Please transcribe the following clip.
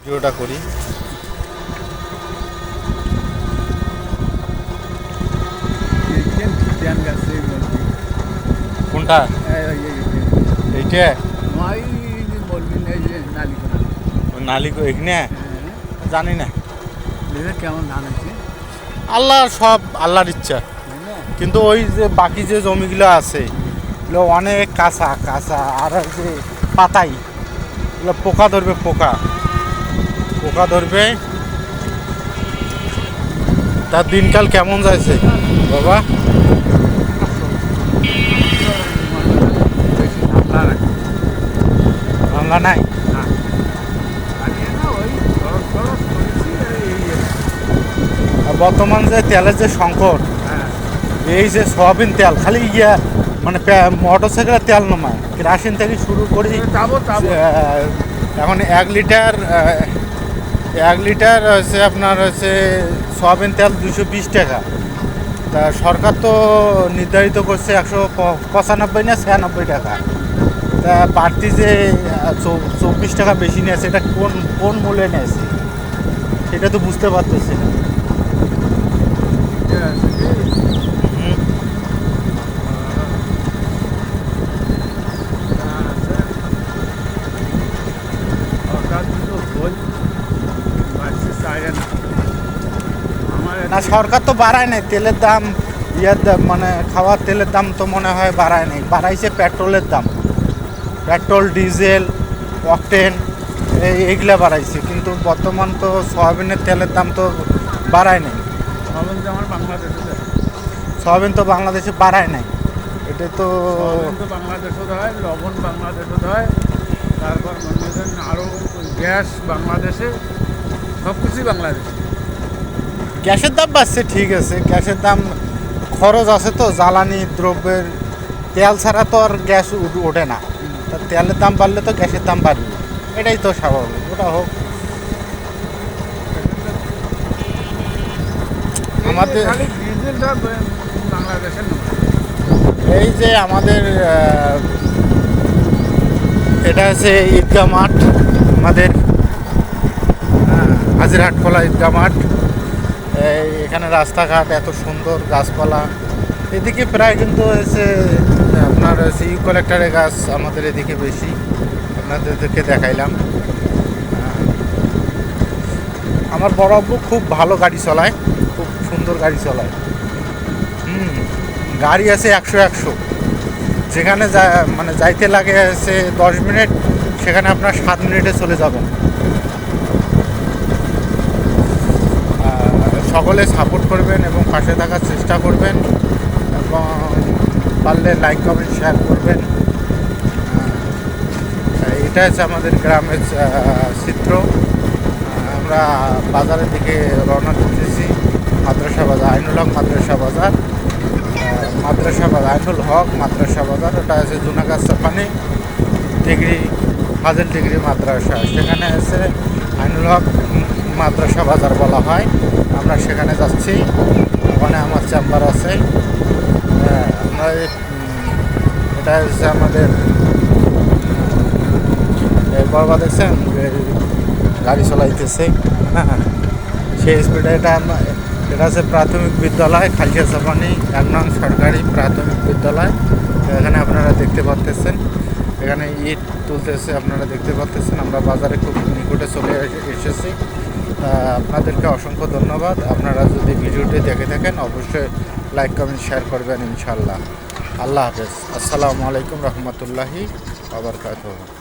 ভিডিওটা করি। কোনটা এইটা? নালি এখানে জানি না কেমন ধান আছে, আল্লাহ সব আল্লাহর ইচ্ছা। কিন্তু ওই যে বাকি যে জমিগুলো আছে এগুলো অনেক কাঁচা কাঁচা, আর ওই যে পাতাই এগুলো পোকা ধরবে, পোকা পোকা ধরবে। তার দিনকাল কেমন যাচ্ছে বাবা? বেশি ধাপলা রাখে ভাঙা নাই। না, আনিয়ে না ওই খরচ খরচ করেছি আর বর্তমান যে তেলের যে সংকট, হ্যাঁ এই যে সয়াবিন তেল খালি মানে মোটর সাইকেলের তেল নমায়, কেরাসিন থেকে শুরু করি। যাবো এখন 1 লিটার হচ্ছে আপনার হচ্ছে সয়াবিন তেল 220 টাকা। তা সরকার তো নির্ধারিত করছে 195 না 96 টাকা। তা বাড়তি যে 24 টাকা বেশি নিয়েছে, এটা কোন কোন মূল্যে নিয়েছে সেটা তো বুঝতে পারতেছি না। হুম। না, সরকার তো বাড়ায় নাই তেলের দাম, ইয়ার দাম মানে খাওয়ার তেলের দাম তো মনে হয় বাড়ায় নাই, বাড়াইছে পেট্রোলের দাম। পেট্রোল, ডিজেল, অকটেন এইগুলা বাড়াইছে, কিন্তু বর্তমান তো সয়াবিনের তেলের দাম তো বাড়ায় নাই। সয়াবিন তো বাংলাদেশে বাড়ায় নাই, এটা তো বাংলাদেশও হয়, লবণ বাংলাদেশও হয়, তারপর মনে করেন আরও গ্যাস বাংলাদেশে, সব কিছুই বাংলাদেশে। গ্যাসের দাম বাড়ছে, ঠিক আছে, গ্যাসের দাম খরচ আছে তো, জ্বালানি দ্রব্যের তেল ছাড়া তো আর গ্যাস ওঠে না। তা তেলের দাম বাড়লে তো গ্যাসের দাম বাড়বে, এটাই তো স্বাভাবিক। ওটা হোক। আমাদের খালি ডিজেলটা বাংলাদেশের নয়। এই যে আমাদের এটা হচ্ছে ঈদগাহ মাঠ, আমাদের হাজিরহাট খোলা ঈদগাহ মাঠ। এখানে রাস্তাঘাট এত সুন্দর, গাছপালা এদিকে প্রায় কিন্তু হচ্ছে আপনার হচ্ছে ইউক্যালিপটাসের গাছ আমাদের এদিকে বেশি, আপনাদেরকে দেখাইলাম। আমার বড় আব্বু খুব ভালো গাড়ি চালায়, খুব সুন্দর গাড়ি চালায়। গাড়ি আছে 100, যেখানে মানে যাইতে লাগে হচ্ছে 10 মিনিট, সেখানে আপনার 7 মিনিটে চলে যাবেন। সকলে সাপোর্ট করবেন এবং পাশে থাকার চেষ্টা করবেন, এবং পারলে লাইক কমেন্ট শেয়ার করবেন। এটা হচ্ছে আমাদের গ্রামের চিত্র। আমরা বাজারের দিকে রওনা দিতেছি, মাদ্রাসা বাজার, আইনুল হক মাদ্রাসা বাজার, আইনুল হক মাদ্রাসা বাজার। ওটা আছে জুনাগাছ সাফানি ডিগ্রি, ফাজিল ডিগ্রি মাদ্রাসা, সেখানে আছে আইনুল হক মাদ্রাসা বাজার বলা হয়। আমরা সেখানে যাচ্ছি, ওখানে আমার চেম্বার আছে। আমরা এটা হচ্ছে আমাদের বরবা, দেখছেন গাড়ি চলাইতেছে, হ্যাঁ, সেই স্পিডে। এটা হচ্ছে প্রাথমিক বিদ্যালয় খালিশা সাফানি 1 নং সরকারি প্রাথমিক বিদ্যালয়। এখানে আপনারা দেখতে পাচ্ছেন, এখানে ইট তুলতেছে, আপনারা দেখতে পাচ্ছেন। আমরা বাজারে খুব নিকটে চলে এসেছি। আপনাদেরকে অসংখ্য ধন্যবাদ। আপনারা যদি ভিডিওটি দেখে থাকেন অবশ্যই লাইক কমেন্ট শেয়ার করবেন ইনশাআল্লাহ। আল্লাহ হাফেজ। আসসালামু আলাইকুম রহমতুল্লাহি ওয়া বারাকাতুহু।